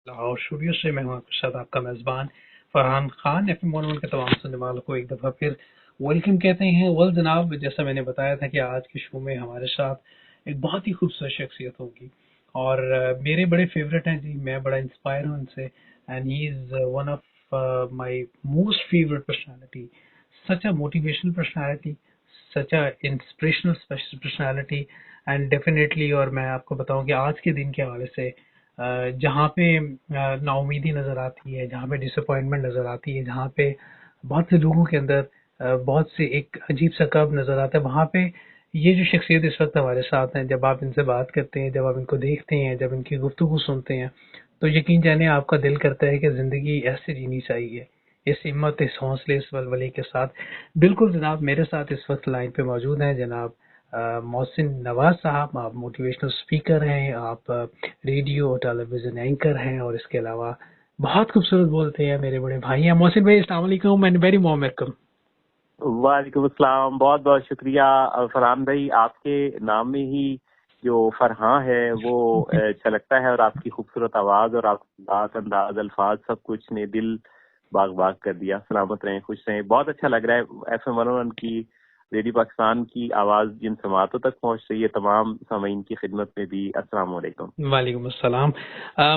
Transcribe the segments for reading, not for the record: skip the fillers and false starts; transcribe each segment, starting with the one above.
Lahore studio से मैं हूं आपके साथ आपका मेजबान फरहान खान। एफएम 101 के तमाम सुनने वालों को एक दफा फिर वेलकम कहते हैं। वेल जनाब, जैसा मैंने बताया था कि आज के शो में हमारे साथ एक बहुत ही खूबसूरत शख्सियत होगी और मेरे बड़े फेवरेट हैं जी। मैं बड़ा इंस्पायर हूं इनसे and he is one of my most favourite personality, such a motivational personality, such a inspirational personality and definitely. और मैं आपको बताऊं कि आज के दिन के हवाले से जहाँ पे नाउमीदी नज़र आती है, जहाँ पे डिसअपॉइंटमेंट नज़र आती है, जहाँ पे बहुत से लोगों के अंदर बहुत से एक अजीब सा कब नज़र आता है, वहाँ पे ये जो शख्सियत इस वक्त हमारे साथ हैं, जब आप इनसे बात करते हैं, जब आप इनको देखते हैं, जब इनकी गुफ्तगू सुनते हैं, तो यकीन जानिए आपका दिल करता है कि ज़िंदगी ऐसे जीनी चाहिए, इस हिम्मत, इस हौसले, इस वलवले के साथ। बिल्कुल जनाब, मेरे साथ इस वक्त लाइन पे मौजूद हैं जनाब मोहसिन नवाज साहब। आप मोटिवेशनल स्पीकर हैं, आप रेडियो और टेलीविजन एंकर हैं और इसके अलावा बहुत खूबसूरत बोलते हैं। मेरे बड़े भाई हैं मोहसिन भाई। अस्सलाम वालेकुम एंड वेरी वार्म वेलकम। वालेकुम अस्सलाम। बहुत बहुत शुक्रिया फरहान भाई, आपके नाम में ही जो फरहान है वो छलकता है और आपकी खूबसूरत आवाज और आपकी बात, अंदाज, अल्फाज सब कुछ ने दिल बाग बाग कर दिया। सलामत रहें, खुश रहें। बहुत अच्छा लग रहा है एफएम 101 की, रेडियो पाकिस्तान की आवाज जिन समातों तक पहुंच रही है, तमाम सामीन की खिदमत में भी अस्सलाम वालेकुम। वालेकुम अस्सलाम।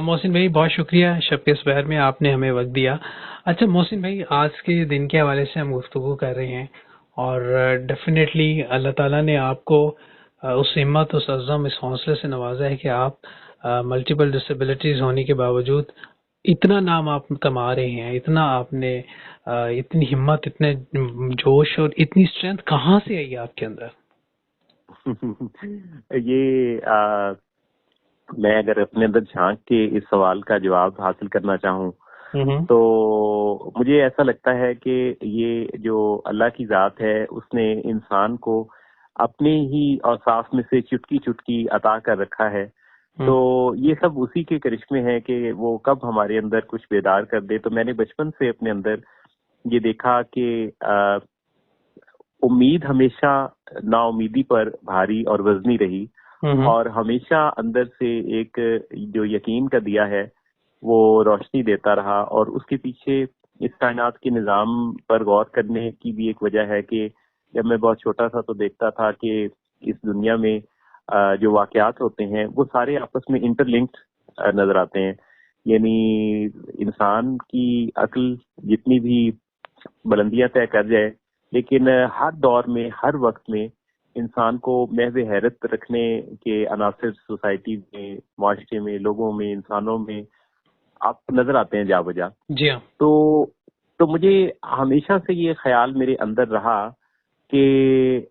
मोहसिन भाई बहुत शुक्रिया, शब के सवेर में आपने हमें वक्त दिया। अच्छा मोहसिन भाई, आज के दिन के हवाले से हम गुफ्तगू कर रहे हैं और डेफिनेटली अल्लाह ताला ने आपको उस हिम्मत, उस अज़म, इस हौसले से नवाजा है कि आप मल्टीपल डिसेबिलिटीज होने के बावजूद इतना नाम आप कमा रहे हैं, इतना आपने इतनी हिम्मत, इतने जोश और इतनी स्ट्रेंथ कहाँ से आई आपके अंदर? ये मैं अगर अपने अंदर झांक के इस सवाल का जवाब हासिल करना चाहूँ तो मुझे ऐसा लगता है कि ये जो अल्लाह की जात है उसने इंसान को अपने ही औसाफ में से चुटकी चुटकी अता कर रखा है। तो ये सब उसी के करिश्मे हैं कि वो कब हमारे अंदर कुछ बेदार कर दे। तो मैंने बचपन से अपने अंदर ये देखा कि उम्मीद हमेशा नाउमीदी पर भारी और वजनी रही और हमेशा अंदर से एक जो यकीन का दिया है वो रोशनी देता रहा। और उसके पीछे इस कायनात के निज़ाम पर गौर करने की भी एक वजह है कि जब मैं बहुत छोटा था तो देखता था कि इस दुनिया में जो वाकयात होते हैं वो सारे आपस में इंटरलिंक्ड नजर आते हैं। यानी इंसान की अक्ल जितनी भी बुलंदियां तय कर जाए, लेकिन हर दौर में, हर वक्त में इंसान को महव हैरत रखने के अनासिर सोसाइटी में, माशरे में, लोगों में, इंसानों में आप नजर आते हैं जा बजा। जी हाँ। तो मुझे हमेशा से ये ख्याल मेरे अंदर रहा कि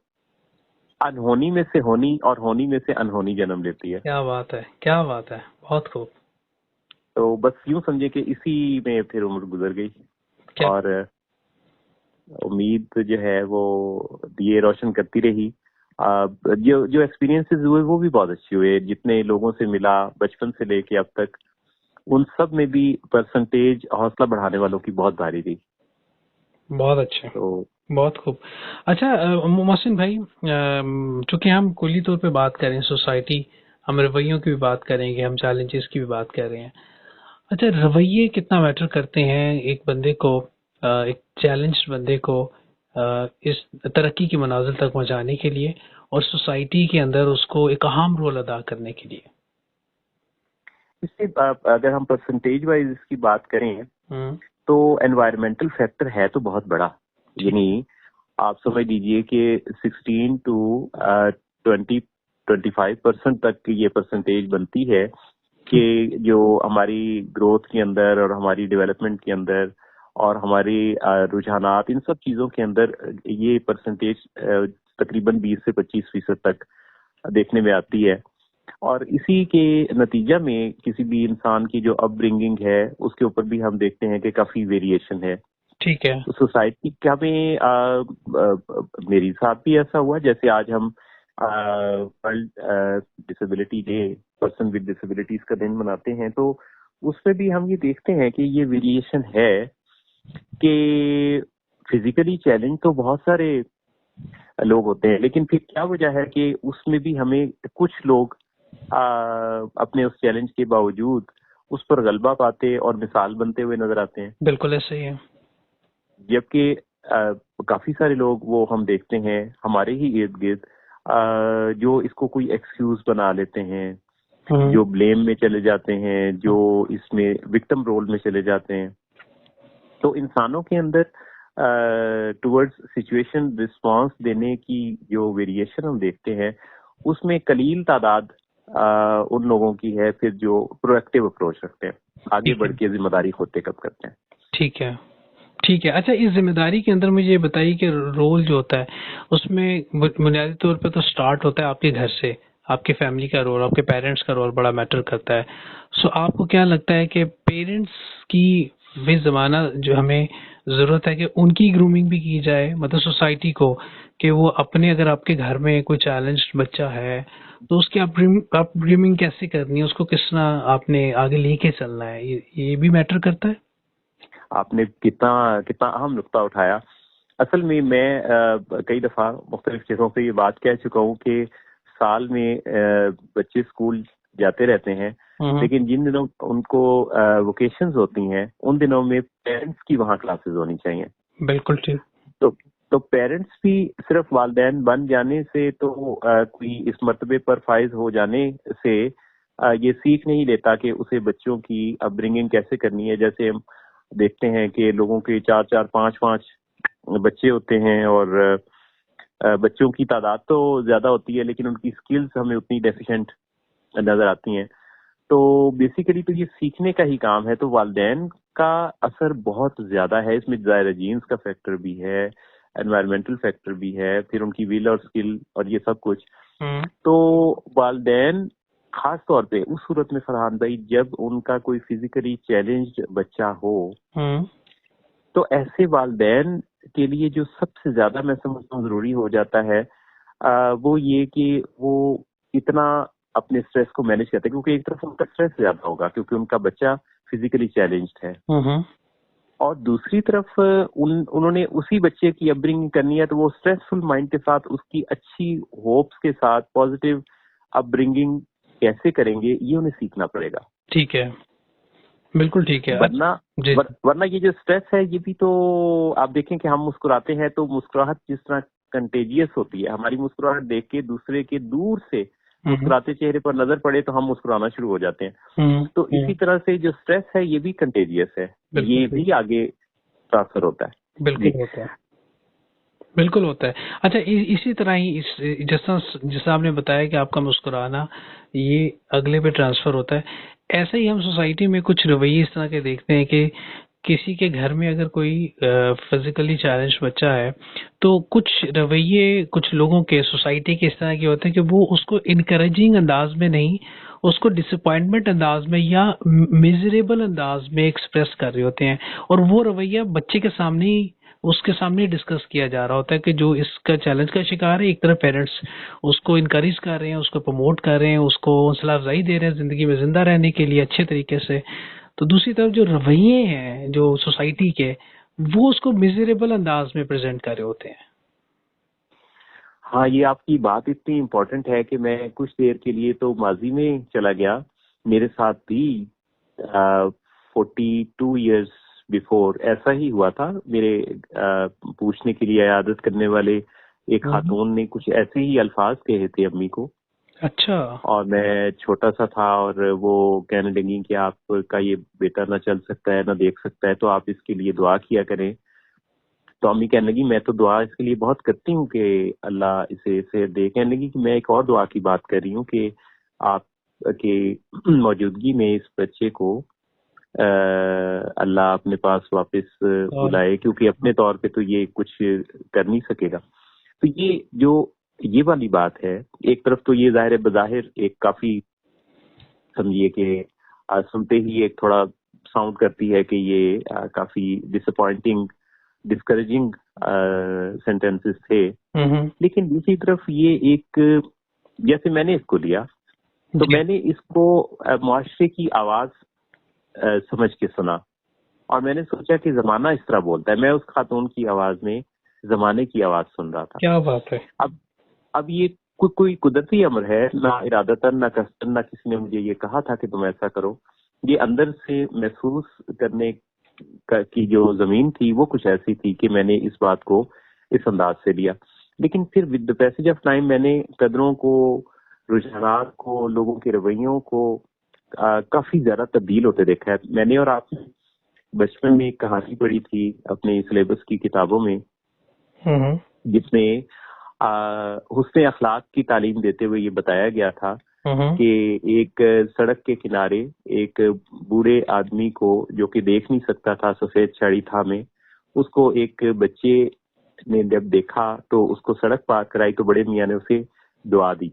अनहोनी में से होनी और होनी में से अनहोनी जन्म लेती है। क्या बात है, क्या बात है, बहुत खूब। तो बस यूं समझे कि इसी में फिर उम्र गुजर गई क्या और उम्मीद जो है वो दिए रोशन करती रही। जो जो एक्सपीरियंसेस हुए वो भी बहुत अच्छे हुए। जितने लोगों से मिला बचपन से लेके अब तक, उन सब में भी परसेंटेज हौसला बढ़ाने वालों की बहुत भारी थी। बहुत अच्छे, तो बहुत खूब। अच्छा मोहसिन भाई, चूंकि हम कुली तौर पे बात करें सोसाइटी, हम रवैयों की भी बात करेंगे, हम चैलेंजेस की भी बात कर रहे हैं। अच्छा, रवैये कितना मैटर करते हैं एक बंदे को, एक चैलेंज बंदे को इस तरक्की की मनाजिल तक पहुंचाने के लिए और सोसाइटी के अंदर उसको एक अहम रोल अदा करने के लिए? इससे अगर हम परसेंटेज वाइज इसकी बात करें तो एनवायरमेंटल फैक्टर है तो बहुत बड़ा। यानी आप समझ लीजिए कि 16 टू 20-25% तक ये परसेंटेज बनती है कि जो हमारी ग्रोथ के अंदर और हमारी डेवलपमेंट के अंदर और हमारी रुझानात, इन सब चीजों के अंदर ये परसेंटेज तकरीबन 20 से 25% तक देखने में आती है। और इसी के नतीजा में किसी भी इंसान की जो अपब्रिंगिंग है उसके ऊपर भी हम देखते हैं कि काफी वेरिएशन है। ठीक है। तो सोसाइटी क्या में मेरे साथ भी ऐसा हुआ। जैसे आज हम world disability day, person with disabilities का दिन मनाते हैं, तो उसमें भी हम ये देखते हैं कि ये वेरिएशन है कि फिजिकली चैलेंज तो बहुत सारे लोग होते हैं, लेकिन फिर क्या वजह है कि उसमें भी हमें कुछ लोग अपने उस चैलेंज के बावजूद उस पर गलबा पाते और मिसाल बनते हुए नजर आते हैं। बिल्कुल ऐसे ही है। जबकि काफी सारे लोग वो हम देखते हैं हमारे ही इर्द गिर्द जो इसको कोई एक्सक्यूज बना लेते हैं, जो ब्लेम में चले जाते हैं, जो इसमें विक्टिम रोल में चले जाते हैं। तो इंसानों के अंदर टुवर्ड्स सिचुएशन रिस्पांस देने की जो वेरिएशन हम देखते हैं, उसमें कलील तादाद उन लोगों की है फिर जो प्रोएक्टिव अप्रोच रखते हैं, आगे बढ़ के जिम्मेदारी खुद टेकअप करते हैं। ठीक है, ठीक है। अच्छा, इस जिम्मेदारी के अंदर मुझे ये बताइए कि रोल जो होता है उसमें बुनियादी तौर पे तो स्टार्ट होता है आपके घर से, आपके फैमिली का रोल, आपके पेरेंट्स का रोल बड़ा मैटर करता है। सो आपको क्या लगता है कि पेरेंट्स की भी जमाना जो हमें जरूरत है कि उनकी ग्रूमिंग भी की जाए, मतलब सोसाइटी को, कि वो अपने, अगर आपके घर में कोई चैलेंज बच्चा है तो उसकी अपब्रिंगिंग कैसे करनी है, उसको किस तरह आपने आगे लेके चलना है, ये भी मैटर करता है। आपने कितना कितना अहम नुक्ता उठाया। असल में मैं कई दफा मुख्तलिफ जगहों पे ये बात कह चुका हूँ कि साल में बच्चे स्कूल जाते रहते हैं, लेकिन जिन दिनों उनको वोकेशंस होती हैं उन दिनों में पेरेंट्स की वहाँ क्लासेस होनी चाहिए। बिल्कुल ठीक। तो पेरेंट्स भी सिर्फ वालिदैन बन जाने से तो कोई इस मर्तबे पर फाइज हो जाने से ये सीख नहीं लेता कि उसे बच्चों की अपब्रिंगिंग कैसे करनी है। जैसे हम देखते हैं कि लोगों के 4-4, 5-5 बच्चे होते हैं और बच्चों की तादाद तो ज्यादा होती है लेकिन उनकी स्किल्स हमें उतनी डेफिशिएंट नजर आती हैं। तो बेसिकली तो ये सीखने का ही काम है। तो वालिदैन का असर बहुत ज्यादा है इसमें, ज़ाहिर जीन्स का फैक्टर भी है, एनवायरमेंटल फैक्टर भी है, फिर उनकी विल और स्किल और ये सब कुछ। तो वालिदैन खास तौर पे उस सूरत में फरहान भाई जब उनका कोई फिजिकली चैलेंज्ड बच्चा हो, तो ऐसे वालिदैन के लिए जो सबसे ज्यादा मैं समझता हूँ जरूरी हो जाता है वो ये कि वो इतना अपने स्ट्रेस को मैनेज करते हैं, क्योंकि एक तरफ उनका स्ट्रेस ज्यादा होगा क्योंकि उनका बच्चा फिजिकली चैलेंज्ड है, और दूसरी तरफ उन्होंने उसी बच्चे की अपब्रिंगिंग करनी है, तो वो स्ट्रेसफुल माइंड के साथ उसकी अच्छी होप्स के साथ पॉजिटिव अपब्रिंगिंग कैसे करेंगे ये उन्हें सीखना पड़ेगा। ठीक है, बिल्कुल ठीक है। वरना ये जो स्ट्रेस है ये भी तो आप देखें कि हम मुस्कुराते हैं तो मुस्कुराहट जिस तरह कंटेजियस होती है, हमारी मुस्कुराहट देख के दूसरे के दूर से मुस्कुराते चेहरे पर नजर पड़े तो हम मुस्कुराना शुरू हो जाते हैं। तो इसी तरह से जो स्ट्रेस है ये भी कंटेजियस है, ये भी आगे ट्रांसफर होता है। बिल्कुल होता है, बिल्कुल होता है। अच्छा, इसी तरह ही जैसा आपने बताया कि आपका मुस्कुराना ये अगले पे ट्रांसफर होता है, ऐसे ही हम सोसाइटी में कुछ रवैये इस तरह के देखते हैं कि किसी के घर में अगर कोई फिजिकली चैलेंज बच्चा है तो कुछ रवैये कुछ लोगों के, सोसाइटी के इस तरह के होते हैं कि वो उसको इनकरेजिंग अंदाज में नहीं, उसको डिसअपॉइंटमेंट अंदाज में या मिजरेबल अंदाज में एक्सप्रेस कर रहे होते हैं, और वो रवैया बच्चे के सामने ही, उसके सामने डिस्कस किया जा रहा होता है कि जो इसका चैलेंज का शिकार है, एक तरफ पेरेंट्स उसको इनकरेज कर रहे हैं, उसको प्रमोट कर रहे हैं, उसको हौसला अफजाई दे रहे हैं जिंदगी में जिंदा रहने के लिए अच्छे तरीके से, तो दूसरी तरफ जो रवैये हैं जो सोसाइटी के, वो उसको मिजरेबल अंदाज में प्रेजेंट कर रहे होते हैं। हाँ, ये आपकी बात इतनी इम्पोर्टेंट है कि मैं कुछ देर के लिए तो माजी में चला गया। मेरे साथ भी 42 इयर्स बिफोर ऐसा ही हुआ था। मेरे पूछने के लिए इयादत करने वाले एक खातून ने कुछ ऐसे ही अल्फाज कहे थे अम्मी को। अच्छा। और मैं छोटा सा था और वो कहने लगी कि आपका ये बेटा ना चल सकता है ना देख सकता है, तो आप इसके लिए दुआ किया करें। तो अम्मी कहने लगी मैं तो दुआ इसके लिए बहुत करती हूँ कि अल्लाह इसे सेहत दे। कहने लगी कि मैं एक और दुआ की बात कर रही हूँ कि आप के मौजूदगी में इस बच्चे को अल्लाह अपने पास वापस बुलाए, क्योंकि अपने तौर पे तो ये कुछ कर नहीं सकेगा। तो ये वाली बात है। एक तरफ तो ये जाहिर बज़ाहिर एक काफी समझिए कि सुनते ही एक थोड़ा साउंड करती है कि ये काफी डिसअपॉइंटिंग डिस्करेजिंग सेंटेंसेस थे, लेकिन दूसरी तरफ ये एक, जैसे मैंने इसको लिया तो मैंने इसको मुआशरे की आवाज समझ के सुना और मैंने सोचा कि जमाना इस तरह बोलता है। मैं उस खातून की आवाज में जमाने की आवाज सुन रहा था। क्या बात है। अब ये कोई कुदरती अमर है, ना इरादतन ना कसदन, ना किसी ने मुझे ये कहा था कि तुम ऐसा करो। ये अंदर से महसूस करने की जो जमीन थी वो कुछ ऐसी थी कि मैंने इस बात को इस अंदाज से लिया। लेकिन फिर with the passage of time मैंने कदरों को, रुझानात को, लोगों के रवैयों को काफी ज्यादा तब्दील होते देखा है। मैंने और आपने बचपन में एक कहानी पढ़ी थी अपने सिलेबस की किताबों में, जिसमें हुस्न अखलाक की तालीम देते हुए ये बताया गया था कि एक सड़क के किनारे एक बूढ़े आदमी को, जो कि देख नहीं सकता था, सफेद साड़ी थामे, उसको एक बच्चे ने जब देखा तो उसको सड़क पार कराई तो बड़े मियाँ ने उसे दुआ दी।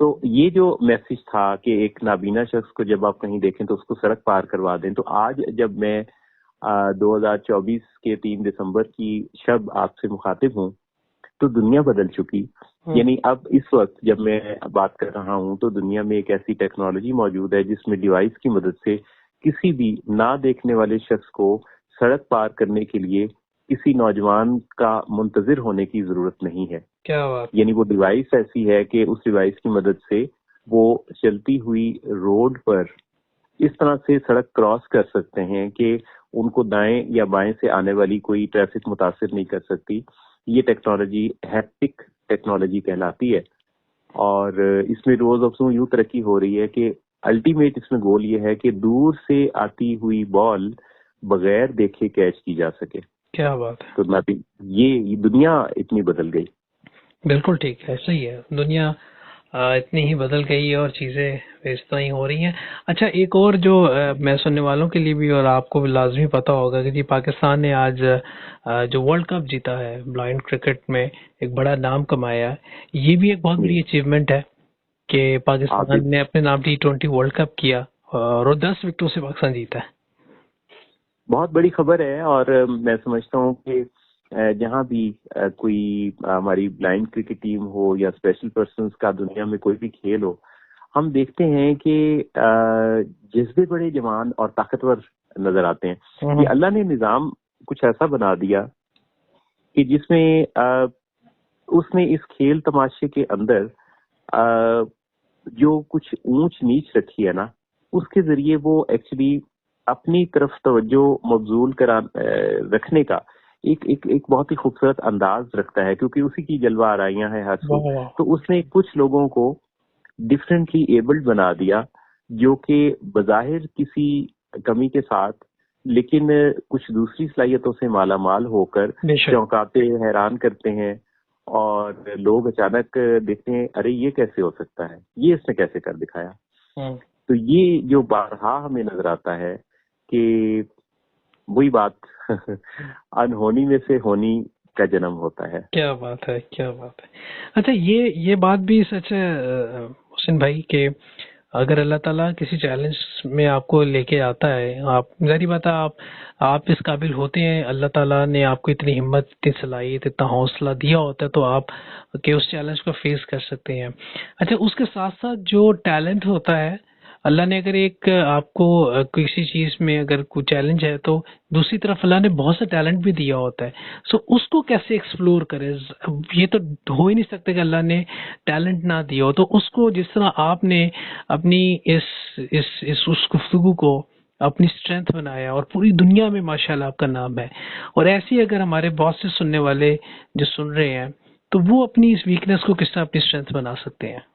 तो ये जो मैसेज था कि एक नाबीना शख्स को जब आप कहीं देखें तो उसको सड़क पार करवा दें। तो आज जब मैं 2024 के 3 दिसंबर की शब आपसे मुखातिब हूँ तो दुनिया बदल चुकी। यानी अब इस वक्त जब मैं बात कर रहा हूँ तो दुनिया में एक ऐसी टेक्नोलॉजी मौजूद है जिसमें डिवाइस की मदद से किसी भी ना देखने वाले शख्स को सड़क पार करने के लिए किसी नौजवान का मुंतजिर होने की जरूरत नहीं है। क्या बात। यानी वो डिवाइस ऐसी है कि उस डिवाइस की मदद से वो चलती हुई रोड पर इस तरह से सड़क क्रॉस कर सकते हैं कि उनको दाएं या बाएं से आने वाली कोई ट्रैफिक मुतासिर नहीं कर सकती। ये टेक्नोलॉजी हैप्टिक टेक्नोलॉजी कहलाती है और इसमें रोज अफसों यूं तरक्की हो रही है कि अल्टीमेट इसमें गोल ये है कि दूर से आती हुई बॉल बगैर देखे कैच की जा सके। क्या बात है। तो ये दुनिया इतनी बदल गई। बिल्कुल ठीक है, सही है। दुनिया इतनी ही बदल गई है और चीज़ें इस तरह ही हो रही हैं। अच्छा, एक और जो मैं सुनने वालों के लिए भी और आपको भी लाजमी पता होगा कि जी पाकिस्तान ने आज जो वर्ल्ड कप जीता है ब्लाइंड क्रिकेट में, एक बड़ा नाम कमाया है। ये भी एक बहुत बड़ी अचीवमेंट है कि पाकिस्तान ने अपने नाम T20 वर्ल्ड कप किया और 10 विकेटों से पाकिस्तान जीता है। बहुत बड़ी खबर है और मैं समझता हूँ कि जहाँ भी कोई हमारी ब्लाइंड क्रिकेट टीम हो या स्पेशल पर्सन्स का दुनिया में कोई भी खेल हो, हम देखते हैं कि जज्बे बड़े जवान और ताकतवर नजर आते हैं। ये अल्लाह ने निजाम कुछ ऐसा बना दिया कि जिसमें उसने इस खेल तमाशे के अंदर जो कुछ ऊंच नीच रखी है ना, उसके जरिए वो एक्चुअली अपनी तरफ तवज्जो मबजूल रखने का एक बहुत ही खूबसूरत अंदाज रखता है, क्योंकि उसी की जलवा आराइयां हैं हर सू। तो उसने कुछ लोगों को डिफरेंटली एबल्ड बना दिया जो कि बजाहिर किसी कमी के साथ लेकिन कुछ दूसरी सलाहियतों से माला माल होकर चौंकाते हैरान करते हैं और लोग अचानक देखते हैं अरे ये कैसे हो सकता है, ये इसने कैसे कर दिखाया। तो ये जो बारहा हमें नजर आता है कि वही बात अनहोनी में से होनी का जन्म होता है। क्या बात है, क्या बात है। अच्छा, ये बात भी सच है हुसैन भाई के अगर अल्लाह ताला किसी चैलेंज में आपको लेके आता है, आप जारी बात है आप इस काबिल होते हैं, अल्लाह ताला ने आपको इतनी हिम्मत, इतनी सलाहियत, इतना हौसला दिया होता है तो आप के उस चैलेंज को फेस कर सकते हैं। अच्छा, उसके साथ साथ जो टैलेंट होता है, अल्लाह ने अगर एक आपको किसी चीज में अगर कोई चैलेंज है तो दूसरी तरफ अल्लाह ने बहुत सा टैलेंट भी दिया होता है। सो उसको कैसे एक्सप्लोर करें। ये तो हो ही नहीं सकता कि अल्लाह ने टैलेंट ना दिया हो। तो उसको जिस तरह आपने अपनी इस उस गुफ्तगू को अपनी स्ट्रेंथ बनाया और पूरी दुनिया में माशाल्लाह आपका नाम है, और ऐसे ही अगर हमारे बहुत से सुनने वाले जो सुन रहे हैं तो वो अपनी इस वीकनेस को किस तरह अपनी स्ट्रेंथ बना सकते हैं।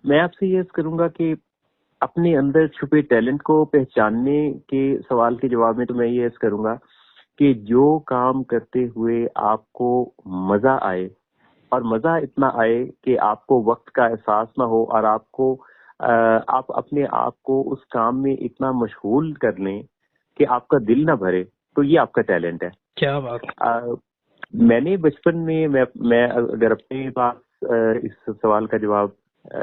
मैं आपसे ये करूंगा कि अपने अंदर छुपे टैलेंट को पहचानने के सवाल के जवाब में तो मैं ये करूंगा कि जो काम करते हुए आपको मजा आए, और मजा इतना आए कि आपको वक्त का एहसास ना हो और आप अपने आप को उस काम में इतना मशगूल कर लें कि आपका दिल ना भरे, तो ये आपका टैलेंट है। क्या बात है। मैंने बचपन में मैं अगर अपने पास इस सवाल का जवाब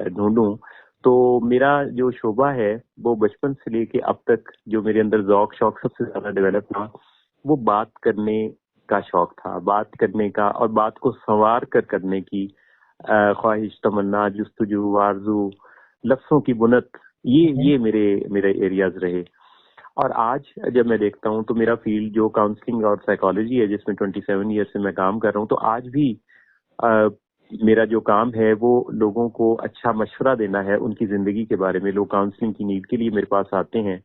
ढूंढूं तो मेरा जो शोबा है वो बचपन से लेके अब तक जो मेरे अंदर ज़ौक शौक सबसे ज्यादा डेवलप हुआ वो बात करने का शौक था, बात करने का और बात को संवार कर करने की ख्वाहिश, तमन्ना, जुस्तजू, आरजू, लफ्जों की बुनत, ये मेरे एरियाज रहे। और आज जब मैं देखता हूँ तो मेरा फील्ड जो काउंसलिंग और साइकोलॉजी है जिसमें 27 ईयर से मैं काम कर रहा हूँ, तो आज भी मेरा जो काम है वो लोगों को अच्छा मशवरा देना है उनकी जिंदगी के बारे में। लोग काउंसलिंग की नीड के लिए मेरे पास आते हैं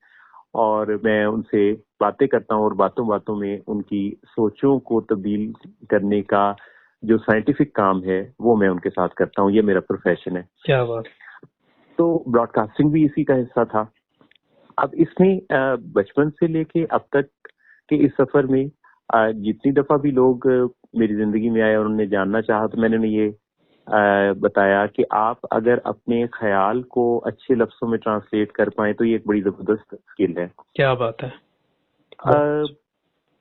और मैं उनसे बातें करता हूँ और बातों बातों में उनकी सोचों को तब्दील करने का जो साइंटिफिक काम है वो मैं उनके साथ करता हूँ। ये मेरा प्रोफेशन है। क्या बात। तो ब्रॉडकास्टिंग भी इसी का हिस्सा था। अब इसमें बचपन से लेके अब तक के इस सफर में जितनी दफा भी लोग मेरी जिंदगी में आए और उन्हें जानना चाहा तो मैंने उन्हें ये बताया कि आप अगर अपने ख्याल को अच्छे लफ्जों में ट्रांसलेट कर पाए तो ये एक बड़ी जबरदस्त स्किल है। क्या बात है।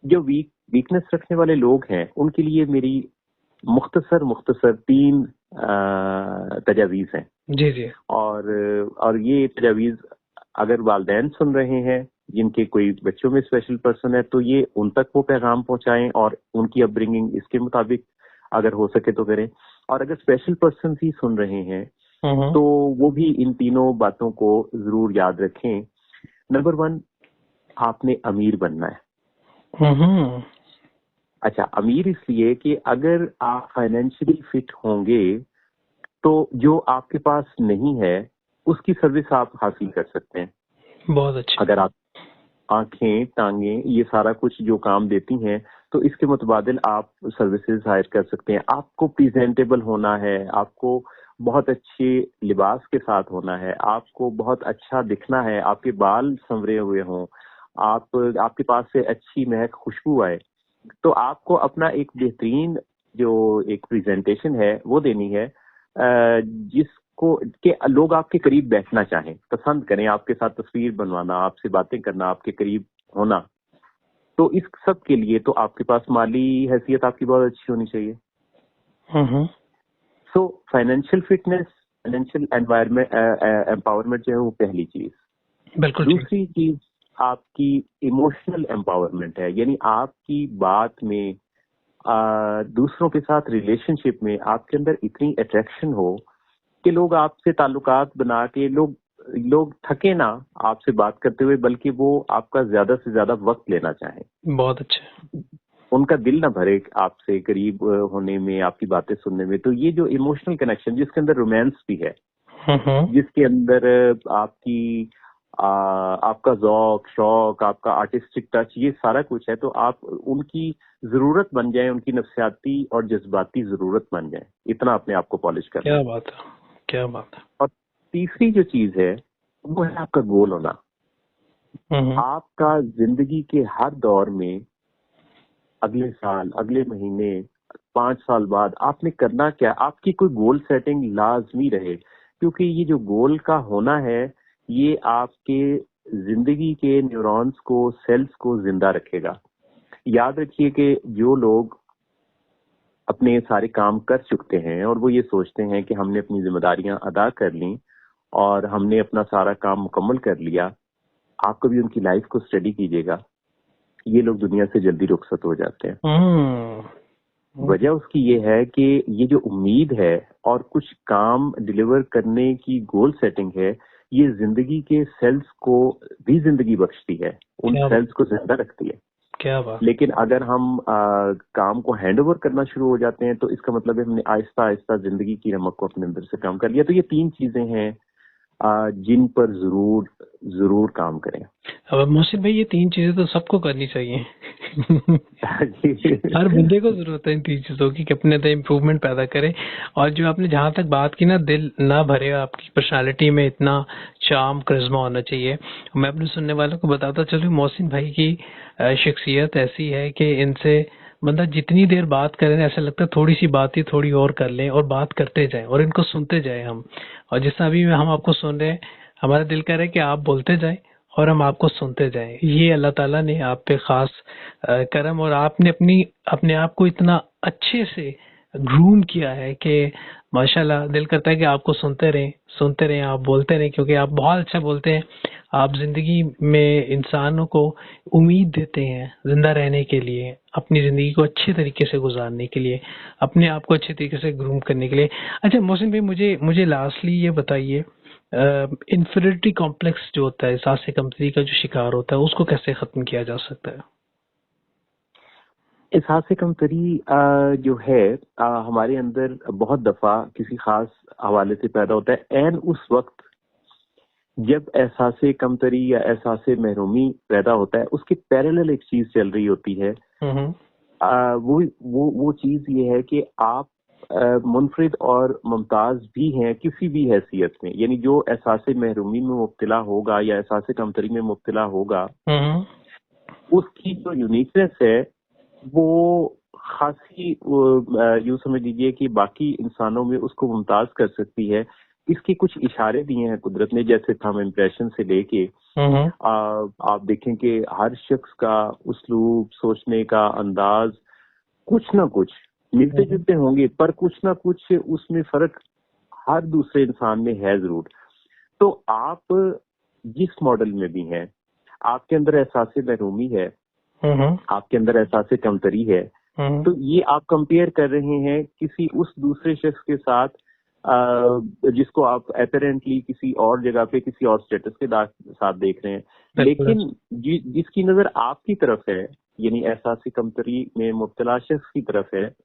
जो वीकनेस रखने वाले लोग हैं उनके लिए मेरी मुख्तसर 3 तजावीज हैं। जी जी। और ये तजावीज अगर वालिदैन सुन रहे हैं जिनके कोई बच्चों में स्पेशल पर्सन है तो ये उन तक वो पैगाम पहुंचाएं और उनकी अपब्रिंगिंग इसके मुताबिक अगर हो सके तो करें। और अगर स्पेशल पर्सन ही सुन रहे हैं तो वो भी इन तीनों बातों को जरूर याद रखें। नंबर 1, आपने अमीर बनना है। अच्छा, अमीर इसलिए कि अगर आप फाइनेंशियली फिट होंगे तो जो आपके पास नहीं है उसकी सर्विस आप हासिल कर सकते हैं। बहुत अच्छा। अगर आप आंखें, टांगे, ये सारा कुछ जो काम देती हैं तो इसके मुतबादिल आप सर्विसेज हायर कर सकते हैं। आपको प्रेजेंटेबल होना है, आपको बहुत अच्छे लिबास के साथ होना है, आपको बहुत अच्छा दिखना है, आपके बाल संवरे हुए हों, आपके पास से अच्छी महक खुशबू आए, तो आपको अपना एक बेहतरीन जो एक प्रेजेंटेशन है वो देनी है जिसको के लोग आपके करीब बैठना चाहें, पसंद करें, आपके साथ तस्वीर बनवाना, आपसे बातें करना, आपके करीब होना। तो इस सब के लिए तो आपके पास माली हैसियत आपकी बहुत अच्छी होनी चाहिए। So financial fitness, financial empowerment जो है वो पहली चीज। बिल्कुल। दूसरी चीज आपकी इमोशनल एम्पावरमेंट है, यानी आपकी बात में दूसरों के साथ रिलेशनशिप में आपके अंदर इतनी अट्रैक्शन हो कि लोग आपसे ताल्लुकात बना के लोग थके ना आपसे बात करते हुए, बल्कि वो आपका ज्यादा से ज्यादा वक्त लेना चाहें। बहुत अच्छा। उनका दिल ना भरे आपसे करीब होने में, आपकी बातें सुनने में। तो ये जो इमोशनल कनेक्शन जिसके अंदर रोमांस भी है, जिसके अंदर आपका ज़ौक, शौक, आपका आर्टिस्टिक टच, ये सारा कुछ है, तो आप उनकी जरूरत बन जाए, उनकी नफ्सियाती और जज्बाती जरूरत बन जाए, इतना अपने आप को पॉलिश करना। क्या बात है, क्या बात है। और तीसरी जो चीज है वो है आपका गोल होना। आपका जिंदगी के हर दौर में अगले साल, अगले महीने, 5 साल बाद आपने करना क्या, आपकी कोई गोल सेटिंग लाजमी रहे, क्योंकि ये जो गोल का होना है ये आपके जिंदगी के न्यूरॉन्स को, सेल्स को जिंदा रखेगा। याद रखिए कि जो लोग अपने सारे काम कर चुके हैं और वो ये सोचते हैं कि हमने अपनी जिम्मेदारियां अदा कर ली और हमने अपना सारा काम मुकम्मल कर लिया, आप कभी उनकी लाइफ को स्टडी कीजिएगा, ये लोग दुनिया से जल्दी रुखसत हो जाते हैं। वजह उसकी ये है कि ये जो उम्मीद है और कुछ काम डिलीवर करने की गोल सेटिंग है, ये जिंदगी के सेल्स को भी जिंदगी बख्शती है, उन सेल्स को जिंदा रखती है। क्या बात। लेकिन अगर हम काम को हैंड ओवर करना शुरू हो जाते हैं तो इसका मतलब है हमने आहिस्ता आहिस्ता जिंदगी की नमक को अपने अंदर से कम कर लिया। तो ये 3 चीजें हैं जिन पर जरूर काम करें। अब मोहसिन भाई, ये 3 चीजें तो सबको करनी चाहिए। हर बंदे को जरूरत है इन 3 चीजों की कि अपने अंदर इम्प्रूवमेंट पैदा करे। और जो आपने जहां तक बात की ना, दिल ना भरे, आपकी पर्सनालिटी में इतना चार्म, करिश्मा होना चाहिए। मैं अपने सुनने वालों को बताता चलूं, मोहसिन भाई की शख्सियत ऐसी है कि इनसे बंदा जितनी देर बात करे ना, ऐसा लगता है थोड़ी सी बात ही थोड़ी और कर लें और बात करते जाएं और इनको सुनते जाएं हम। और जिस अभी हम आपको सुन रहे हैं, हमारा दिल कर रहा है कि आप बोलते जाएं और हम आपको सुनते जाएं। ये अल्लाह ताला ने आप पे खास करम, और आपने अपने आप को इतना अच्छे से ग्रूम किया है कि माशाल्लाह दिल करता है कि आपको सुनते रहें, आप बोलते रहें, क्योंकि आप बहुत अच्छा बोलते हैं। आप जिंदगी में इंसानों को उम्मीद देते हैं जिंदा रहने के लिए, अपनी जिंदगी को अच्छे तरीके से गुजारने के लिए, अपने आप को अच्छे तरीके से ग्रूम करने के लिए। अच्छा मोहसिन भाई, मुझे लास्टली ये बताइए, इन्फीरियरिटी कॉम्प्लेक्स जो होता है, एहसास कमतरी का जो शिकार होता है, उसको कैसे खत्म किया जा सकता है? एहसास कमतरी जो है हमारे अंदर बहुत दफा किसी खास हवाले से पैदा होता है, एन उस वक्त जब एहसास कमतरी या एहसास महरूमी पैदा होता है, उसकी पैरेलल एक चीज चल रही होती है। वो चीज ये है कि आप मुनफरिद और मुमताज भी हैं किसी भी हैसियत में, यानी जो एहसास महरूमी में मुब्तला होगा या एहसास कमतरी में मुब्तला होगा, उसकी जो यूनिकनेस है वो खासी यूं समझ लीजिए कि बाकी इंसानों में उसको मुमताज कर सकती है। इसके कुछ इशारे दिए हैं कुदरत ने, जैसे थंब इम्प्रेशन से लेके आप देखें कि हर शख्स का उस्लूब, सोचने का अंदाज कुछ ना कुछ मिलते जुलते होंगे, पर कुछ ना कुछ उसमें फर्क हर दूसरे इंसान में है जरूर। तो आप जिस मॉडल में भी हैं, आपके अंदर एहसास महरूमी है, आपके अंदर एहसास कमतरी है, तो ये आप कंपेयर कर रहे हैं किसी उस दूसरे शख्स के साथ जिसको आप अपेरेंटली किसी और जगह पे किसी और स्टेटस के साथ देख रहे हैं, लेकिन जिसकी नजर आपकी तरफ है, यानी एहसास कमतरी में मुब्तला शख्स की तरफ है,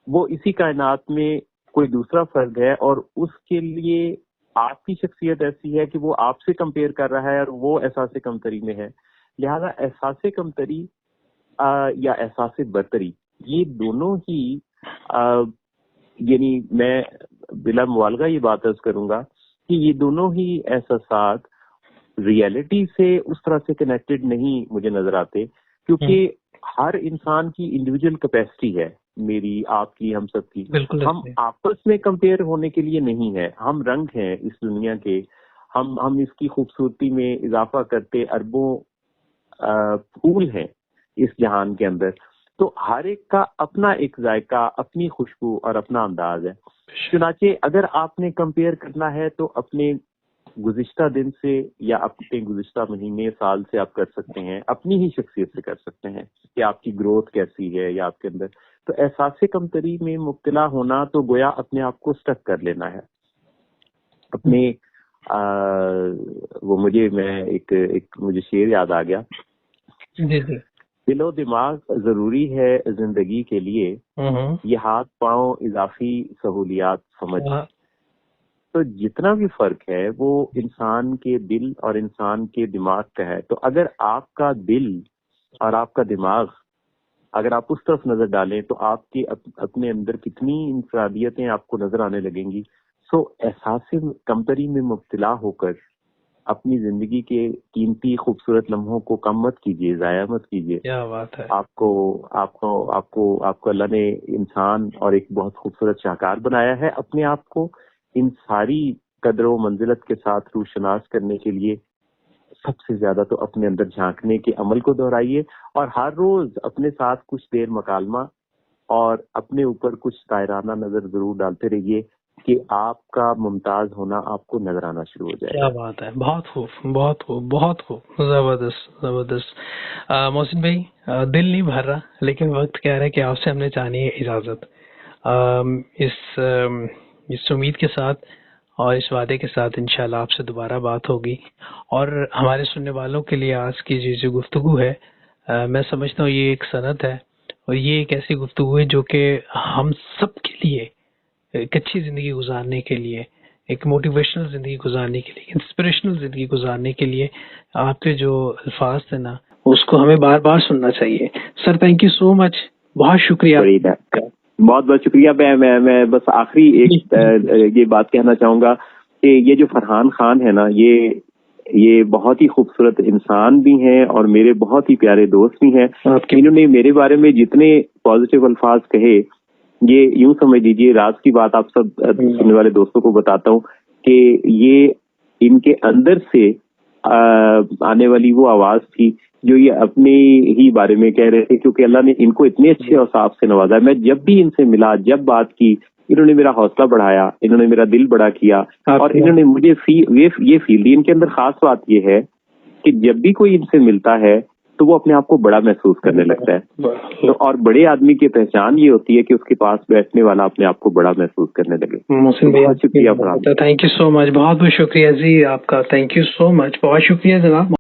वो इसी कायनात में कोई दूसरा फर्द है और उसके लिए आपकी शख्सियत ऐसी है कि वो आपसे कंपेयर कर रहा है और वो एहसास कमतरी में है। लिहाजा एहसास कमतरी या एहसास बरतरी, ये दोनों ही यानी मैं बिला मुबालगा ये बात अर्ज करूंगा कि ये दोनों ही एहसास रियलिटी से उस तरह से कनेक्टेड नहीं मुझे नजर आते, क्योंकि हर इंसान की इंडिविजुअल कैपेसिटी है, मेरी, आपकी, हम सबकी। हम आपस में कंपेयर होने के लिए नहीं है। हम रंग हैं इस दुनिया के, हम इसकी खूबसूरती में इजाफा करते अरबों फूल हैं इस जहान के अंदर। तो हर एक का अपना एक जायका, अपनी खुशबू और अपना अंदाज है। चुनाचे अगर आपने कंपेयर करना है तो अपने गुज़िश्ता दिन से या अपने गुज़िश्ता महीने, साल से आप कर सकते हैं, अपनी ही शख्सियत से कर सकते हैं कि आपकी ग्रोथ कैसी है या आपके अंदर। तो एहसास कमतरी में मुब्तला होना तो गोया अपने आप को स्टक कर लेना है अपने वो मुझे शेर याद आ गया, दिलो दिमाग जरूरी है जिंदगी के लिए, ये हाथ पांव इजाफी सहूलियात समझ। तो जितना भी फर्क है वो इंसान के दिल और इंसान के दिमाग का है। तो अगर आपका दिल और आपका दिमाग, अगर आप उस तरफ नजर डालें तो आपके अपने अंदर कितनी इंफरादियतें आपको नजर आने लगेंगी। सो एहसास कमतरी में मुब्तला होकर अपनी जिंदगी के कीमती खूबसूरत लम्हों को कम मत कीजिए, जाया मत कीजिए। क्या बात है। आपको अल्लाह ने इंसान और एक बहुत खूबसूरत शाहकार बनाया है। अपने आप को इन सारी कदरों मंजिलत के साथ रूशनास करने के लिए सबसे ज्यादा तो अपने अंदर झांकने के अमल को दोहराइए और हर रोज अपने साथ कुछ देर मकालमा और अपने ऊपर कुछ तायराना नजर जरूर डालते रहिए कि आपका मुमताज होना आपको नजर आना शुरू हो जाएगा। क्या बात है, बहुत खूब, बहुत खूब, बहुत खूब, जबरदस्त जबरदस्त। मोहसिन भाई, दिल नहीं भर रहा लेकिन वक्त कह रहा है कि आपसे हमने चाहनी है इजाजत। इस उम्मीद के साथ और इस वादे के साथ इंशाल्लाह आपसे दोबारा बात होगी। और हमारे सुनने वालों के लिए आज की जो गुफ्तगू है, मैं समझता हूँ ये एक सनद है और ये एक ऐसी गुफ्तगू है जो कि हम सब के लिए एक अच्छी जिंदगी गुजारने के लिए, एक मोटिवेशनल जिंदगी गुजारने के लिए, इंस्पिरेशनल जिंदगी गुजारने के लिए आपके जो अल्फाज थे ना, उसको हमें बार बार सुनना चाहिए। Sir thank you so much, बहुत शुक्रिया। बहुत बहुत शुक्रिया। मैं बस आखिरी एक ये बात कहना चाहूंगा कि ये जो फरहान खान है ना, ये बहुत ही खूबसूरत इंसान भी हैं और मेरे बहुत ही प्यारे दोस्त भी हैं। इन्होंने मेरे बारे में जितने पॉजिटिव अल्फाज कहे, ये यूं समझ लीजिए, राज की बात आप सब सुनने वाले दोस्तों को बताता हूँ कि ये इनके अंदर से आने वाली वो आवाज थी जो ये अपने ही बारे में कह रहे थे, क्योंकि अल्लाह ने इनको इतने अच्छे औसाफ से नवाजा। मैं जब भी इनसे मिला, जब बात की, इन्होंने मेरा हौसला बढ़ाया, इन्होंने मेरा दिल बड़ा किया और इन्होंने मुझे ये फील दी। इनके अंदर खास बात ये है कि जब भी कोई इनसे मिलता है तो वो अपने आप को बड़ा महसूस करने लगता है। तो और बड़े आदमी की पहचान ये होती है कि उसके पास बैठने वाला अपने आप को बड़ा महसूस करने लगे। मोहसिन भैया शुक्रिया, थैंक यू सो मच, बहुत बहुत शुक्रिया जी आपका, थैंक यू सो मच, बहुत शुक्रिया जनाब।